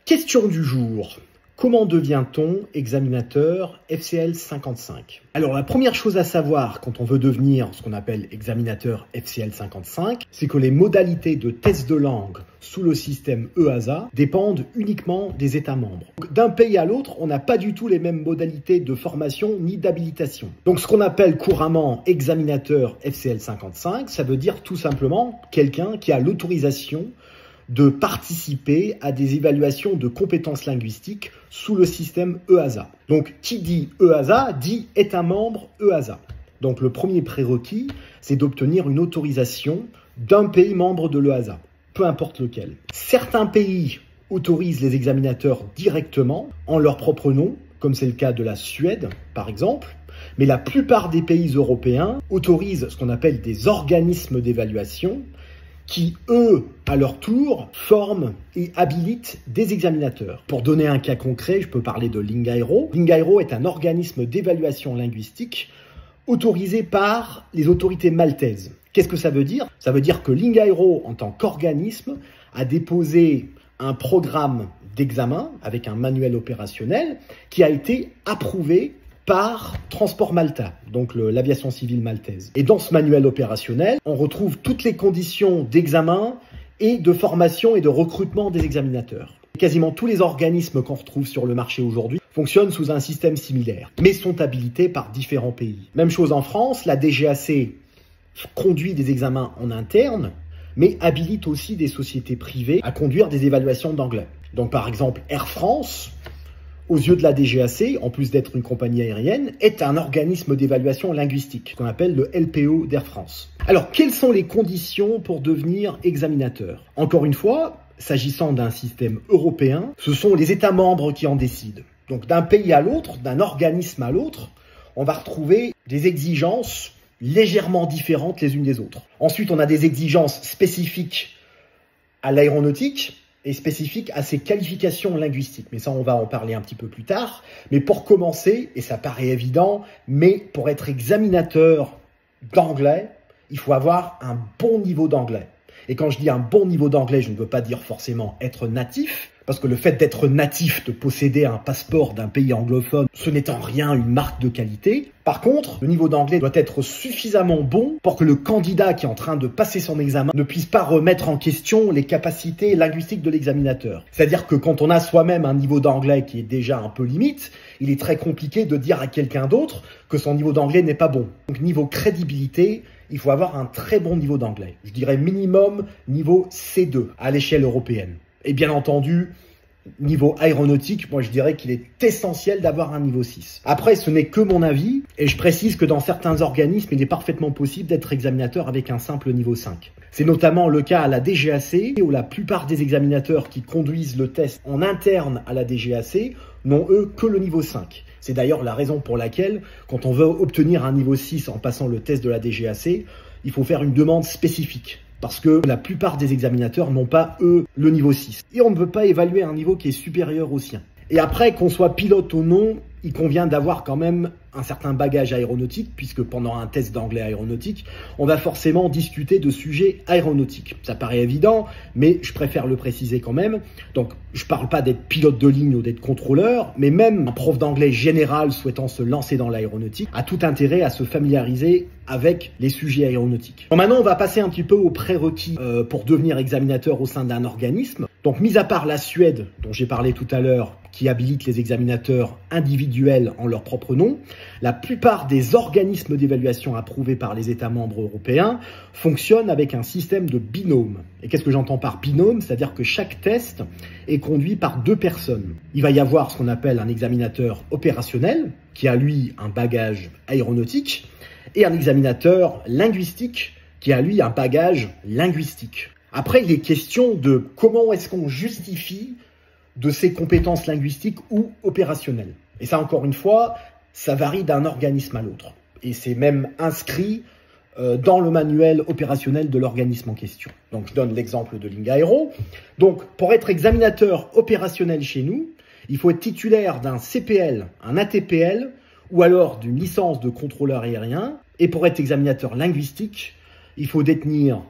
Question du jour. Comment devient-on examinateur FCL 55? Alors la première chose à savoir quand on veut devenir ce qu'on appelle examinateur FCL 55, c'est que les modalités de test de langue sous le système EASA dépendent uniquement des États membres. D'un pays à l'autre, on n'a pas du tout les mêmes modalités de formation ni d'habilitation. Donc ce qu'on appelle couramment examinateur FCL 55, ça veut dire tout simplement quelqu'un qui a l'autorisation de participer à des évaluations de compétences linguistiques sous le système EASA. Donc, qui dit EASA dit État membre EASA. Donc, le premier prérequis, c'est d'obtenir une autorisation d'un pays membre de l'EASA, peu importe lequel. Certains pays autorisent les examinateurs directement, en leur propre nom, comme c'est le cas de la Suède, par exemple. Mais la plupart des pays européens autorisent ce qu'on appelle des organismes d'évaluation, qui, eux, à leur tour, forment et habilitent des examinateurs. Pour donner un cas concret, je peux parler de Lingairo. Lingairo est un organisme d'évaluation linguistique autorisé par les autorités maltaises. Qu'est-ce que ça veut dire? Ça veut dire que Lingairo, en tant qu'organisme, a déposé un programme d'examen avec un manuel opérationnel qui a été approuvé par Transport Malta, donc l'aviation civile maltaise. Et dans ce manuel opérationnel, on retrouve toutes les conditions d'examen et de formation et de recrutement des examinateurs. Quasiment tous les organismes qu'on retrouve sur le marché aujourd'hui fonctionnent sous un système similaire, mais sont habilités par différents pays. Même chose en France, la DGAC conduit des examens en interne, mais habilite aussi des sociétés privées à conduire des évaluations d'anglais. Donc par exemple, Air France, aux yeux de la DGAC, en plus d'être une compagnie aérienne, est un organisme d'évaluation linguistique, qu'on appelle le LPO d'Air France. Alors, quelles sont les conditions pour devenir examinateur? Encore une fois, s'agissant d'un système européen, ce sont les États membres qui en décident. Donc, d'un pays à l'autre, d'un organisme à l'autre, on va retrouver des exigences légèrement différentes les unes des autres. Ensuite, on a des exigences spécifiques à l'aéronautique, et spécifique à ses qualifications linguistiques. Mais ça, on va en parler un petit peu plus tard. Mais pour commencer, et ça paraît évident, mais pour être examinateur d'anglais, il faut avoir un bon niveau d'anglais. Et quand je dis un bon niveau d'anglais, je ne veux pas dire forcément être natif, parce que le fait d'être natif, de posséder un passeport d'un pays anglophone, ce n'est en rien une marque de qualité. Par contre, le niveau d'anglais doit être suffisamment bon pour que le candidat qui est en train de passer son examen ne puisse pas remettre en question les capacités linguistiques de l'examinateur. C'est-à-dire que quand on a soi-même un niveau d'anglais qui est déjà un peu limite, il est très compliqué de dire à quelqu'un d'autre que son niveau d'anglais n'est pas bon. Donc niveau crédibilité, il faut avoir un très bon niveau d'anglais. Je dirais minimum niveau C2 à l'échelle européenne. Et bien entendu, niveau aéronautique, moi je dirais qu'il est essentiel d'avoir un niveau 6. Après, ce n'est que mon avis, et je précise que dans certains organismes, il est parfaitement possible d'être examinateur avec un simple niveau 5. C'est notamment le cas à la DGAC, où la plupart des examinateurs qui conduisent le test en interne à la DGAC n'ont eux que le niveau 5. C'est d'ailleurs la raison pour laquelle, quand on veut obtenir un niveau 6 en passant le test de la DGAC, il faut faire une demande spécifique. Parce que la plupart des examinateurs n'ont pas, eux, le niveau 6. Et on ne peut pas évaluer un niveau qui est supérieur au sien. Et après, qu'on soit pilote ou non, il convient d'avoir quand même un certain bagage aéronautique, puisque pendant un test d'anglais aéronautique, on va forcément discuter de sujets aéronautiques. Ça paraît évident, mais je préfère le préciser quand même. Donc, je parle pas d'être pilote de ligne ou d'être contrôleur, mais même un prof d'anglais général souhaitant se lancer dans l'aéronautique a tout intérêt à se familiariser avec les sujets aéronautiques. Bon, maintenant, on va passer un petit peu aux prérequis pour devenir examinateur au sein d'un organisme. Donc, mis à part la Suède, dont j'ai parlé tout à l'heure, qui habilite les examinateurs individuels en leur propre nom, la plupart des organismes d'évaluation approuvés par les États membres européens fonctionnent avec un système de binôme. Et qu'est-ce que j'entends par binôme? C'est-à-dire que chaque test est conduit par deux personnes. Il va y avoir ce qu'on appelle un examinateur opérationnel, qui a lui un bagage aéronautique, et un examinateur linguistique, qui a lui un bagage linguistique. Après, il est question de comment est-ce qu'on justifie de ces compétences linguistiques ou opérationnelles. Et ça, encore une fois, ça varie d'un organisme à l'autre. Et c'est même inscrit dans le manuel opérationnel de l'organisme en question. Donc, je donne l'exemple de Lingairo. Donc, pour être examinateur opérationnel chez nous, il faut être titulaire d'un CPL, un ATPL, ou alors d'une licence de contrôleur aérien. Et pour être examinateur linguistique, il faut détenir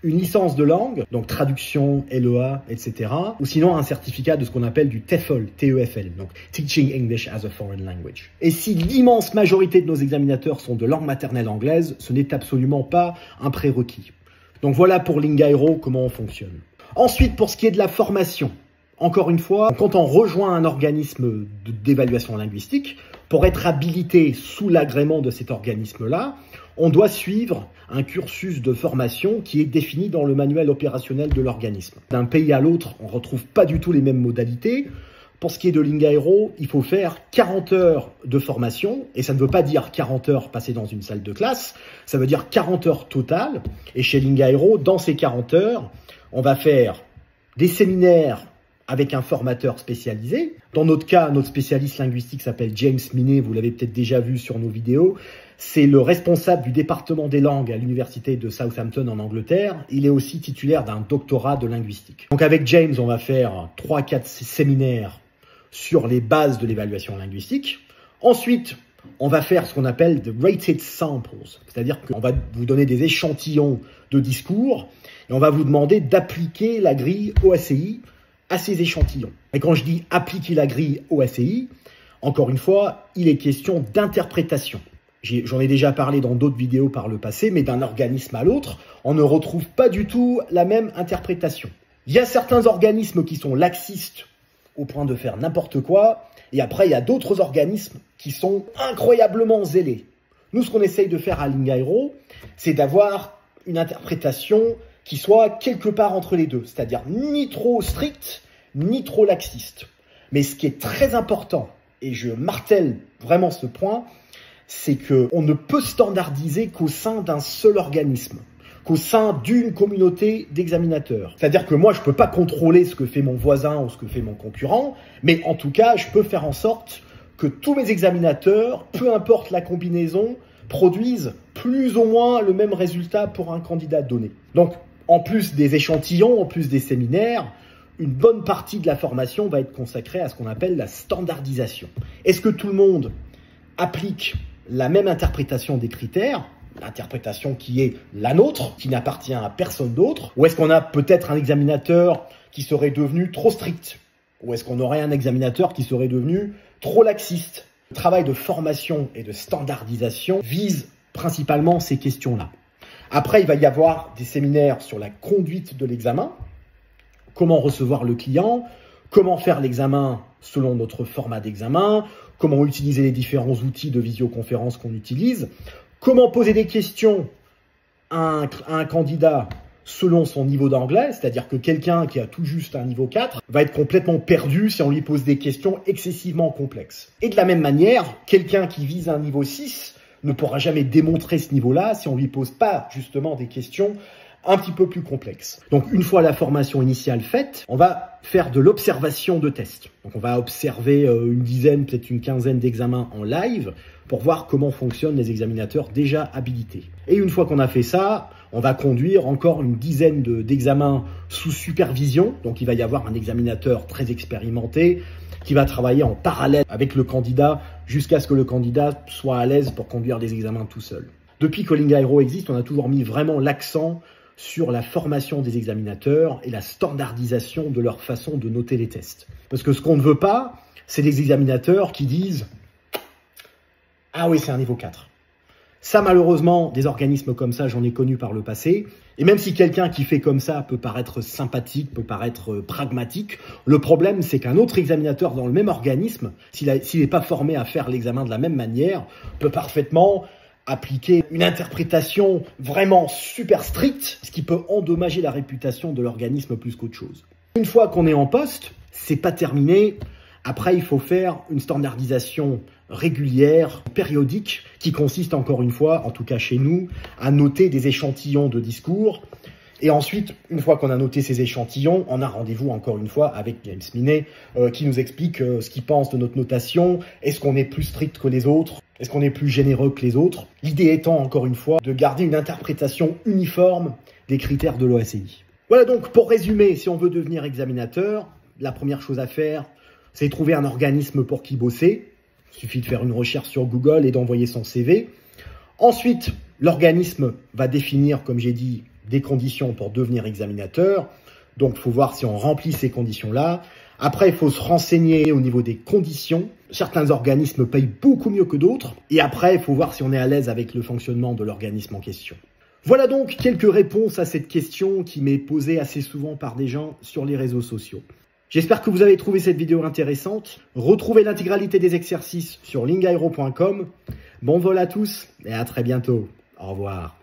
une licence de langue, donc traduction, LEA, etc. Ou sinon un certificat de ce qu'on appelle du TEFL, TEFL, donc Teaching English as a Foreign Language. Et si l'immense majorité de nos examinateurs sont de langue maternelle anglaise, ce n'est absolument pas un prérequis. Donc voilà pour Linguairo comment on fonctionne. Ensuite, pour ce qui est de la formation, encore une fois, quand on rejoint un organisme d'évaluation linguistique, pour être habilité sous l'agrément de cet organisme-là, on doit suivre un cursus de formation qui est défini dans le manuel opérationnel de l'organisme. D'un pays à l'autre, on ne retrouve pas du tout les mêmes modalités. Pour ce qui est de Linguairo, il faut faire 40 heures de formation, et ça ne veut pas dire 40 heures passées dans une salle de classe, ça veut dire 40 heures totales. Et chez Linguairo, dans ces 40 heures, on va faire des séminaires avec un formateur spécialisé. Dans notre cas, notre spécialiste linguistique s'appelle James Minet, vous l'avez peut-être déjà vu sur nos vidéos. C'est le responsable du département des langues à l'université de Southampton en Angleterre. Il est aussi titulaire d'un doctorat de linguistique. Donc avec James, on va faire 3-4 séminaires sur les bases de l'évaluation linguistique. Ensuite, on va faire ce qu'on appelle the rated samples, c'est-à-dire qu'on va vous donner des échantillons de discours et on va vous demander d'appliquer la grille OACI à ces échantillons. Et quand je dis appliquer la grille OACI, encore une fois, il est question d'interprétation. J'en ai déjà parlé dans d'autres vidéos par le passé, mais d'un organisme à l'autre, on ne retrouve pas du tout la même interprétation. Il y a certains organismes qui sont laxistes au point de faire n'importe quoi, et après il y a d'autres organismes qui sont incroyablement zélés. Nous, ce qu'on essaye de faire à Linguairo, c'est d'avoir une interprétation qui soit quelque part entre les deux, c'est-à-dire ni trop strict, ni trop laxiste. Mais ce qui est très important, et je martèle vraiment ce point, c'est qu'on ne peut standardiser qu'au sein d'un seul organisme, qu'au sein d'une communauté d'examinateurs. C'est-à-dire que moi, je ne peux pas contrôler ce que fait mon voisin ou ce que fait mon concurrent, mais en tout cas, je peux faire en sorte que tous mes examinateurs, peu importe la combinaison, produisent plus ou moins le même résultat pour un candidat donné. Donc, en plus des échantillons, en plus des séminaires, une bonne partie de la formation va être consacrée à ce qu'on appelle la standardisation. Est-ce que tout le monde applique la même interprétation des critères, l'interprétation qui est la nôtre, qui n'appartient à personne d'autre, ou est-ce qu'on a peut-être un examinateur qui serait devenu trop strict, ou est-ce qu'on aurait un examinateur qui serait devenu trop laxiste? Le travail de formation et de standardisation vise principalement ces questions-là. Après, il va y avoir des séminaires sur la conduite de l'examen, comment recevoir le client, comment faire l'examen selon notre format d'examen, comment utiliser les différents outils de visioconférence qu'on utilise, comment poser des questions à un candidat selon son niveau d'anglais, c'est-à-dire que quelqu'un qui a tout juste un niveau 4 va être complètement perdu si on lui pose des questions excessivement complexes. Et de la même manière, quelqu'un qui vise un niveau 6 ne pourra jamais démontrer ce niveau-là si on ne lui pose pas justement des questions un petit peu plus complexes. Donc une fois la formation initiale faite, on va faire de l'observation de tests. Donc on va observer une dizaine, peut-être une quinzaine d'examens en live pour voir comment fonctionnent les examinateurs déjà habilités. Et une fois qu'on a fait ça, on va conduire encore une dizaine d'examens sous supervision. Donc il va y avoir un examinateur très expérimenté qui va travailler en parallèle avec le candidat jusqu'à ce que le candidat soit à l'aise pour conduire les examens tout seul. Depuis que Linguairo existe, on a toujours mis vraiment l'accent sur la formation des examinateurs et la standardisation de leur façon de noter les tests. Parce que ce qu'on ne veut pas, c'est des examinateurs qui disent « Ah oui, c'est un niveau 4 ». Ça, malheureusement, des organismes comme ça, j'en ai connu par le passé. Et même si quelqu'un qui fait comme ça peut paraître sympathique, peut paraître pragmatique, le problème, c'est qu'un autre examinateur dans le même organisme, s'il n'est pas formé à faire l'examen de la même manière, peut parfaitement appliquer une interprétation vraiment super stricte, ce qui peut endommager la réputation de l'organisme plus qu'autre chose. Une fois qu'on est en poste, c'est pas terminé. Après, il faut faire une standardisation régulière, périodique, qui consiste encore une fois, en tout cas chez nous, à noter des échantillons de discours. Et ensuite, une fois qu'on a noté ces échantillons, on a rendez-vous encore une fois avec James Minet qui nous explique ce qu'il pense de notre notation. Est-ce qu'on est plus strict que les autres? Est-ce qu'on est plus généreux que les autres? L'idée étant, encore une fois, de garder une interprétation uniforme des critères de l'OACI. Voilà donc, pour résumer, si on veut devenir examinateur, la première chose à faire, c'est trouver un organisme pour qui bosser. Il suffit de faire une recherche sur Google et d'envoyer son CV. Ensuite, l'organisme va définir, comme j'ai dit, des conditions pour devenir examinateur. Donc, il faut voir si on remplit ces conditions-là. Après, il faut se renseigner au niveau des conditions. Certains organismes payent beaucoup mieux que d'autres. Et après, il faut voir si on est à l'aise avec le fonctionnement de l'organisme en question. Voilà donc quelques réponses à cette question qui m'est posée assez souvent par des gens sur les réseaux sociaux. J'espère que vous avez trouvé cette vidéo intéressante. Retrouvez l'intégralité des exercices sur lingaero.com. Bon vol à tous et à très bientôt. Au revoir.